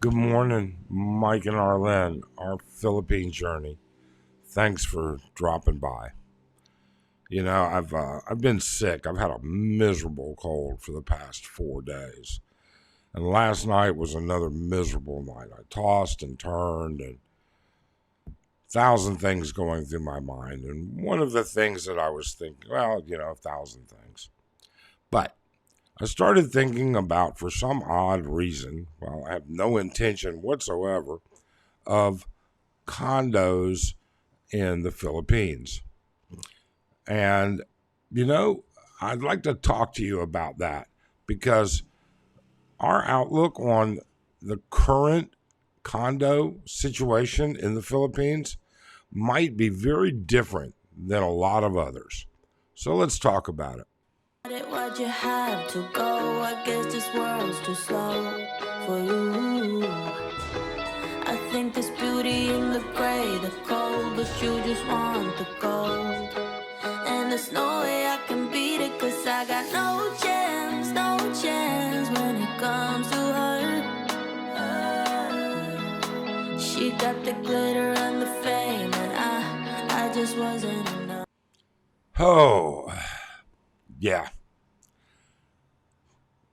Good morning, Mike and Arlen, our Philippine journey. Thanks for dropping by. I've been sick. I've had a miserable cold for the past 4 days, and last night was another miserable night. I tossed and turned, and thousand things going through my mind. And one of the things that I was thinking, a thousand things, but I started thinking about, for some odd reason, well, I have no intention whatsoever of condos in the Philippines. And, you know, I'd like to talk to you about that because our outlook on the current condo situation in the Philippines might be very different than a lot of others. So let's talk about it. Why'd you have to go? I guess this world's too slow for you. I think there's beauty in the gray, the cold, but you just want the gold. And there's no way I can beat it, cause I got no chance, no chance when it comes to her. She got the glitter and the fame, and I just wasn't enough. Oh, yeah.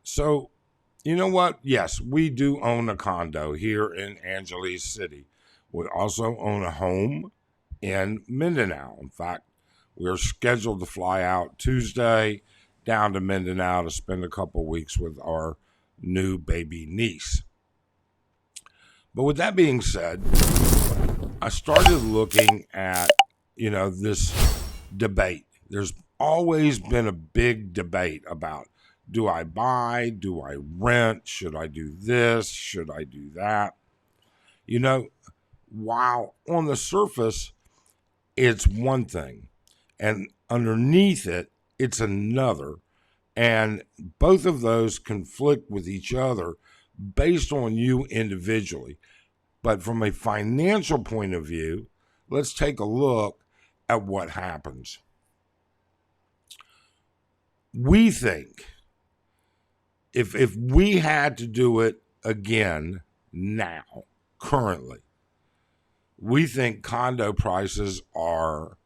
So, you know what? Yes, we do own a condo here in Angeles City. We also own a home in Mindanao. In fact, we're scheduled to fly out Tuesday down to Mindanao to spend a couple of weeks with our new baby niece. But with that being said, I started looking at, this debate. There's always been a big debate about, do I buy? Do I rent? Should I do this? Should I do that? You know, while on the surface, it's one thing, and underneath it, it's another. And both of those conflict with each other based on you individually. But from a financial point of view, let's take a look at what happens. We think if we had to do it again now, currently, we think condo prices are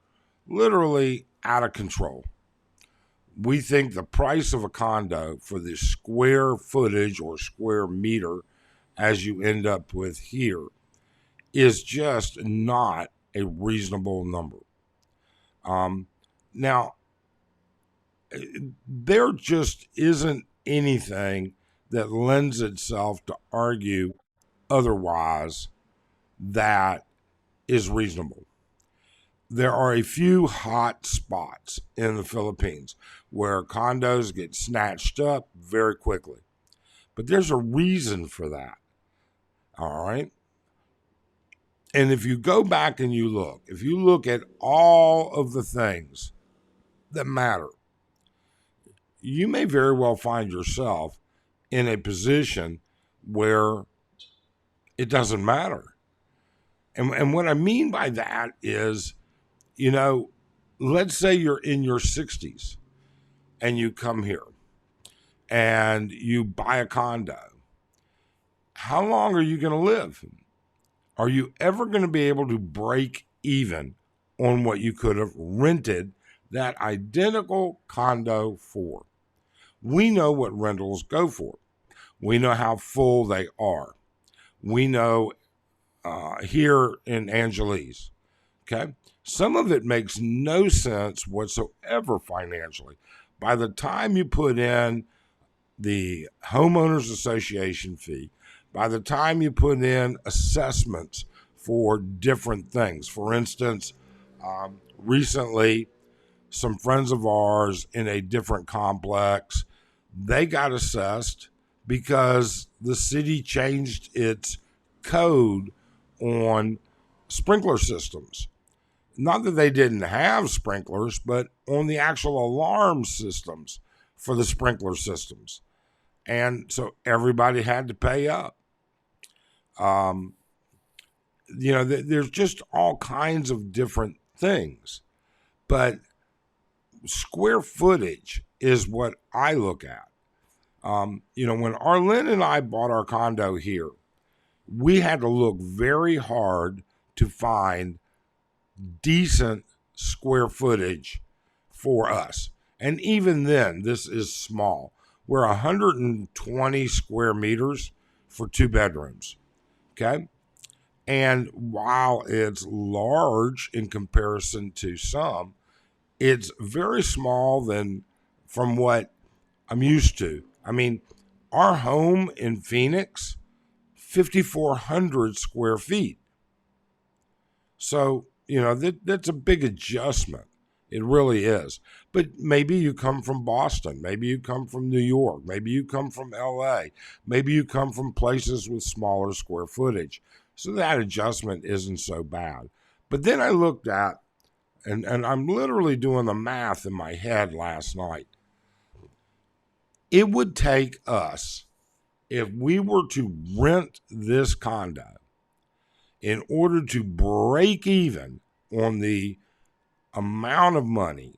literally out of control. We think the price of a condo for the square footage or square meter, as you end up with here, is just not a reasonable number. Now, there just isn't anything that lends itself to argue otherwise that is reasonable. There are a few hot spots in the Philippines where condos get snatched up very quickly. But there's a reason for that. All right. And if you go back and if you look at all of the things that matter, you may very well find yourself in a position where it doesn't matter. And what I mean by that is, let's say you're in your 60s and you come here and you buy a condo. How long are you going to live? Are you ever going to be able to break even on what you could have rented that identical condo for? We know what rentals go for. We know how full they are. We know here in Angeles, okay? Some of it makes no sense whatsoever financially. By the time you put in the homeowners association fee, by the time you put in assessments for different things, for instance, recently, some friends of ours in a different complex, they got assessed because the city changed its code on sprinkler systems. Not that they didn't have sprinklers, but on the actual alarm systems for the sprinkler systems. And so everybody had to pay up. Um, there's just all kinds of different things. But square footage is what I look at. When Arlen and I bought our condo here, we had to look very hard to find decent square footage for us. And even then, this is small. We're 120 square meters for 2 bedrooms. Okay. And while it's large in comparison to some, it's very small than from what I'm used to. I mean, our home in Phoenix, 5,400 square feet. So, that's a big adjustment. It really is. But maybe you come from Boston. Maybe you come from New York. Maybe you come from LA. Maybe you come from places with smaller square footage. So that adjustment isn't so bad. But then I looked at, and I'm literally doing the math in my head last night. It would take us, if we were to rent this condo, in order to break even on the amount of money,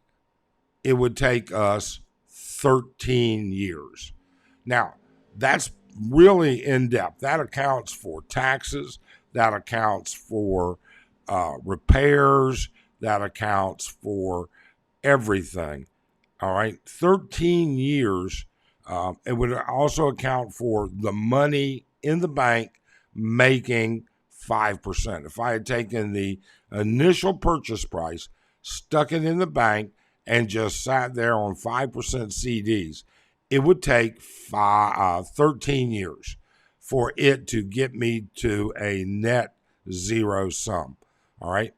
it would take us 13 years. Now, that's really in depth. That accounts for taxes, that accounts for repairs, that accounts for everything. All right, 13 years. It would also account for the money in the bank making 5%. If I had taken the initial purchase price, stuck it in the bank, and just sat there on 5% CDs, it would take 13 years for it to get me to a net zero sum. All right.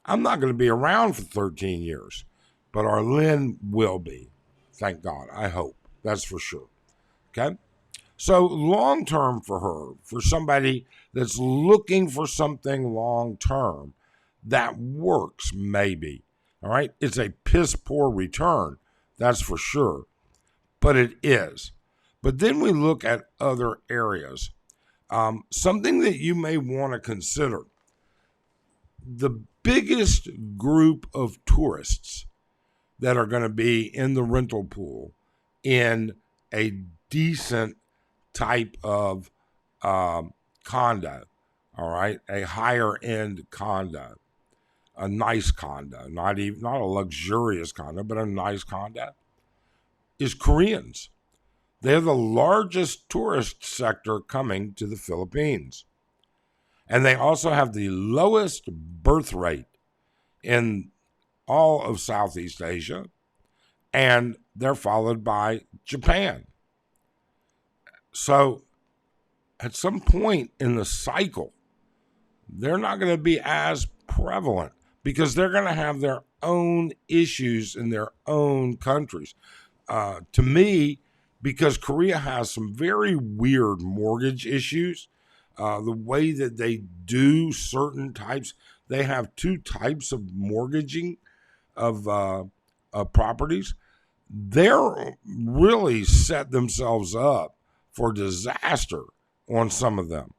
I'm not going to be around for 13 years, but our Lynn will be. Thank God. I hope. That's for sure. Okay. So long term for her, for somebody that's looking for something long term, that works maybe. All right. It's a piss poor return. That's for sure. But it is. But then we look at other areas. Something that you may want to consider. The biggest group of tourists that are going to be in the rental pool in a decent type of condo, all right, a higher end condo, a nice condo, not a luxurious condo, but a nice condo, is Koreans. They're the largest tourist sector coming to the Philippines. And they also have the lowest birth rate in all of Southeast Asia. And they're followed by Japan. So at some point in the cycle, they're not going to be as prevalent because they're going to have their own issues in their own countries. To me, because Korea has some very weird mortgage issues, the way that they do certain types, they have 2 types of mortgaging of properties. They're really set themselves up for disaster on some of them.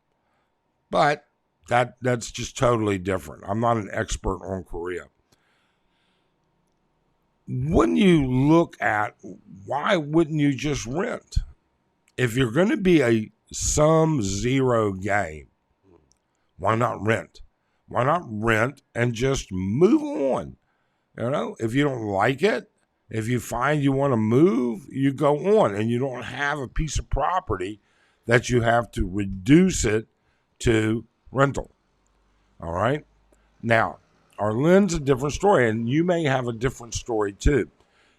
But that's just totally different. I'm not an expert on Korea. When you look at, why wouldn't you just rent? If you're going to be a sum zero game, why not rent? Why not rent and just move on? If you don't like it, if you find you want to move, you go on, and you don't have a piece of property that you have to reduce it to rental. All right. Now, Arlene's a different story, and you may have a different story too.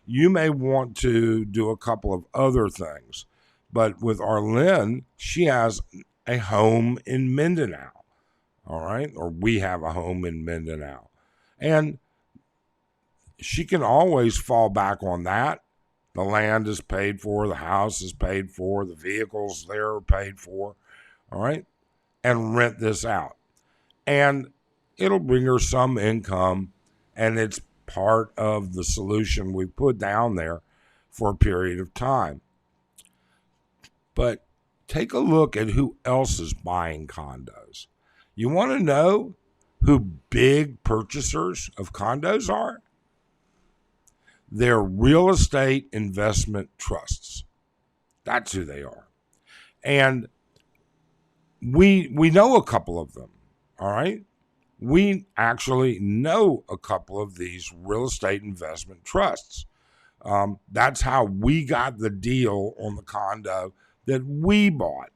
You may want to do a couple of other things, but with Arlene, she has a home in Mindanao. All right. Or we have a home in Mindanao, and she can always fall back on that. The land is paid for, the house is paid for, the vehicles there are paid for, all right, and rent this out. And it'll bring her some income, and it's part of the solution we put down there for a period of time. But take a look at who else is buying condos. You want to know who big purchasers of condos are? They're real estate investment trusts. That's who they are. And we know a couple of them, all right? We actually know a couple of these real estate investment trusts. That's how we got the deal on the condo that we bought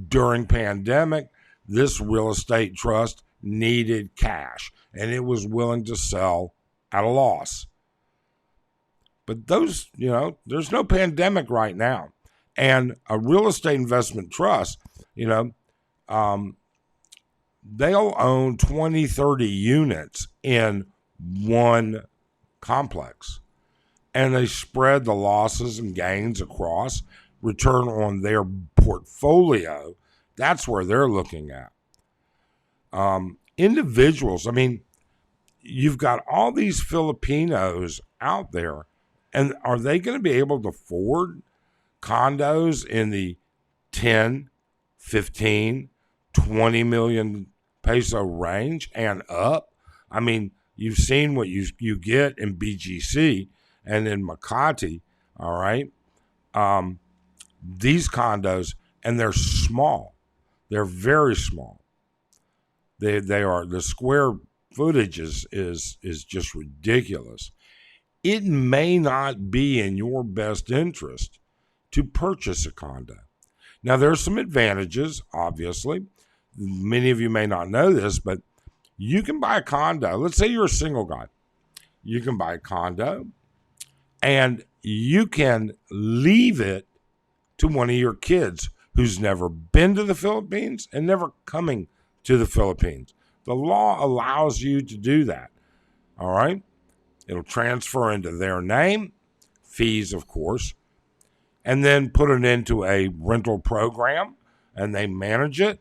during pandemic. This real estate trust needed cash and it was willing to sell at a loss. But those, there's no pandemic right now. And a real estate investment trust, they'll own 20, 30 units in one complex. And they spread the losses and gains across, return on their portfolio. That's where they're looking at. Individuals, you've got all these Filipinos out there, and are they going to be able to afford condos in the 10, 15, 20 million peso range and up? You've seen what you get in BGC and in Makati, all right? These condos, and they're small. They're very small. They are, the square footage is just ridiculous. It may not be in your best interest to purchase a condo. Now, there's some advantages, obviously. Many of you may not know this, but you can buy a condo. Let's say you're a single guy. You can buy a condo and you can leave it to one of your kids who's never been to the Philippines and never coming to the Philippines. The law allows you to do that. All right? It'll transfer into their name, fees, of course, and then put it into a rental program, and they manage it,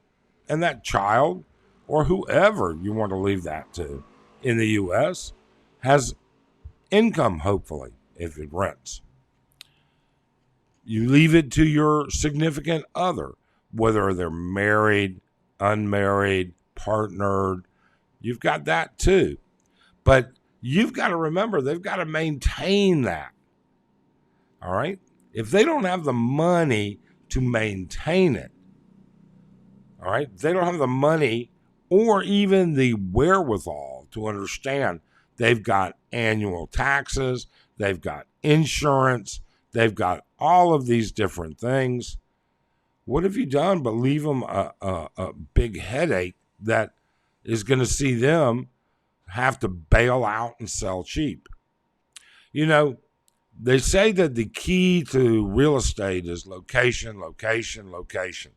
and that child or whoever you want to leave that to in the U.S. has income, hopefully, if it rents. You leave it to your significant other, whether they're married, unmarried, partnered. You've got that too. But you've got to remember, they've got to maintain that. All right? If they don't have the money to maintain it, all right, they don't have the money or even the wherewithal to understand they've got annual taxes, they've got insurance, they've got all of these different things. What have you done but leave them a big headache that is going to see them have to bail out and sell cheap? They say that the key to real estate is location, location, location.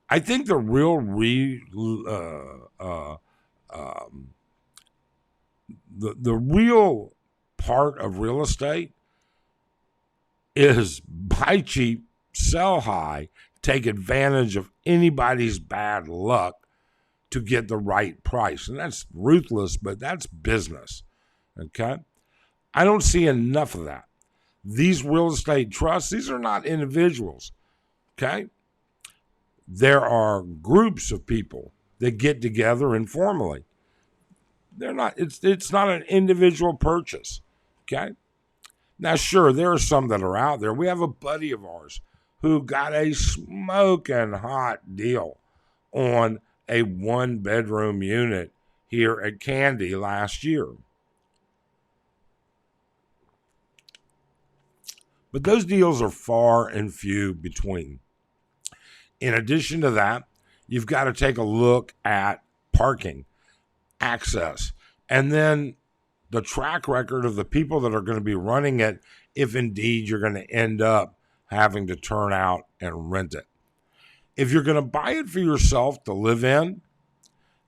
I think the real the real part of real estate is buy cheap, sell high, take advantage of anybody's bad luck to get the right price. And that's ruthless, but that's business. Okay? I don't see enough of that. These real estate trusts, these are not individuals. Okay? There are groups of people that get together informally. It's not an individual purchase. Okay? Now, sure, there are some that are out there. We have a buddy of ours who got a smoking hot deal on a 1-bedroom unit here at Candy last year. But those deals are far and few between. In addition to that, you've got to take a look at parking, access, and then the track record of the people that are going to be running it if indeed you're going to end up having to turn out and rent it. If you're going to buy it for yourself to live in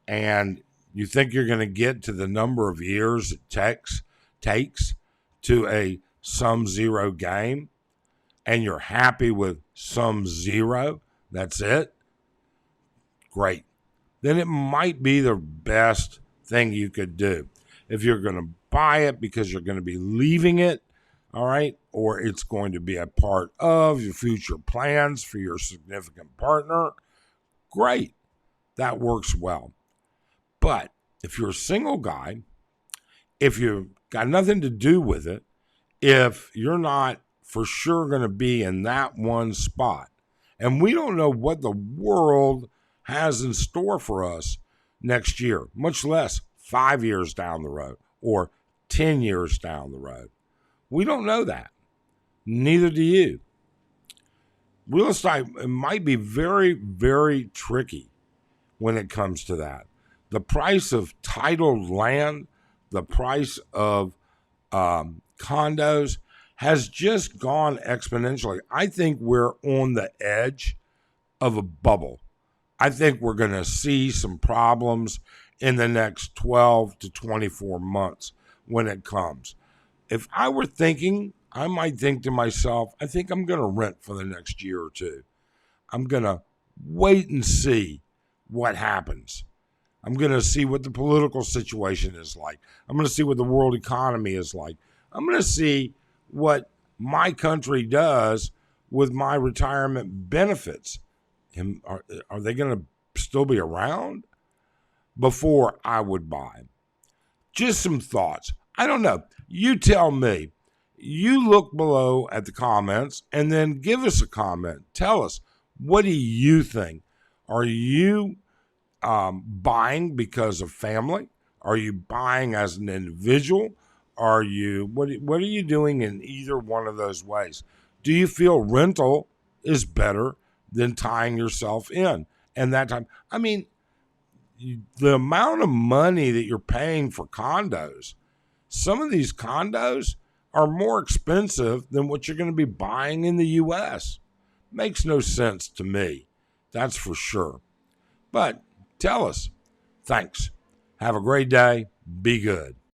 and you think you're going to get to the number of years it takes to a sum zero game and you're happy with sum zero, that's it, great. Then it might be the best thing you could do. If you're going to buy it because you're going to be leaving it, all right, or it's going to be a part of your future plans for your significant partner, great. That works well. But if you're a single guy, if you've got nothing to do with it, if you're not for sure going to be in that one spot, and we don't know what the world has in store for us next year, much less 5 years down the road or 10 years down the road. We don't know that. Neither do you. Real estate might be very, very tricky when it comes to that. The price of titled land, the price of condos has just gone exponentially. I think we're on the edge of a bubble. I think we're going to see some problems in the next 12 to 24 months when it comes. If I were thinking, I might think to myself, I think I'm going to rent for the next year or two. I'm going to wait and see what happens. I'm going to see what the political situation is like. I'm going to see what the world economy is like. I'm going to see what my country does with my retirement benefits. And are they going to still be around before I would buy? Just some thoughts. I don't know. You tell me. You look below at the comments and then give us a comment. Tell us, what do you think? Are you buying because of family? Are you buying as an individual? What are you doing in either one of those ways? Do you feel rental is better than tying yourself in? And that time, I mean, the amount of money that you're paying for condos, some of these condos are more expensive than what you're going to be buying in the U.S. Makes no sense to me. That's for sure. But tell us. Thanks. Have a great day. Be good.